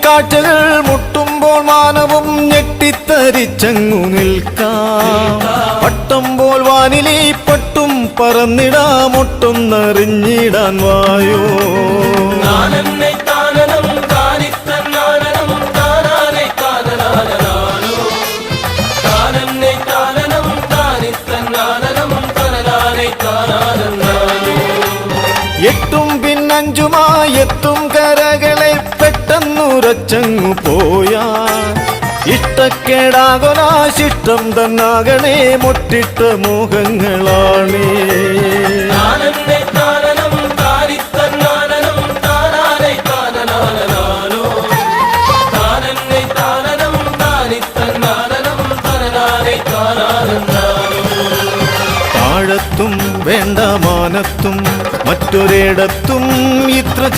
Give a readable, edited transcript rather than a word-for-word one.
കാഴ്ചകൾ മുട്ടുമ്പോൾ മാനവും ഞെട്ടിത്തരിച്ചങ്ങു നിൽക്കാം. പട്ടം പോൽ വാനിലി പട്ടും പറന്നിടാമൊട്ടൊന്നറിഞ്ഞിടാൻ വായോ. എട്ടും പിന്നഞ്ചുമായെത്തും കരകളെ പെട്ടെന്നുരച്ചങ്ങു പോയാ. ഇഷ്ടക്കേടാകൊലാശിഷ്ടം തന്നാകണേ മുട്ടിട്ട മോഹങ്ങളാണേ. താഴത്തും വേണ്ട മാനത്തും മറ്റൊരിടത്തും ഇത്ര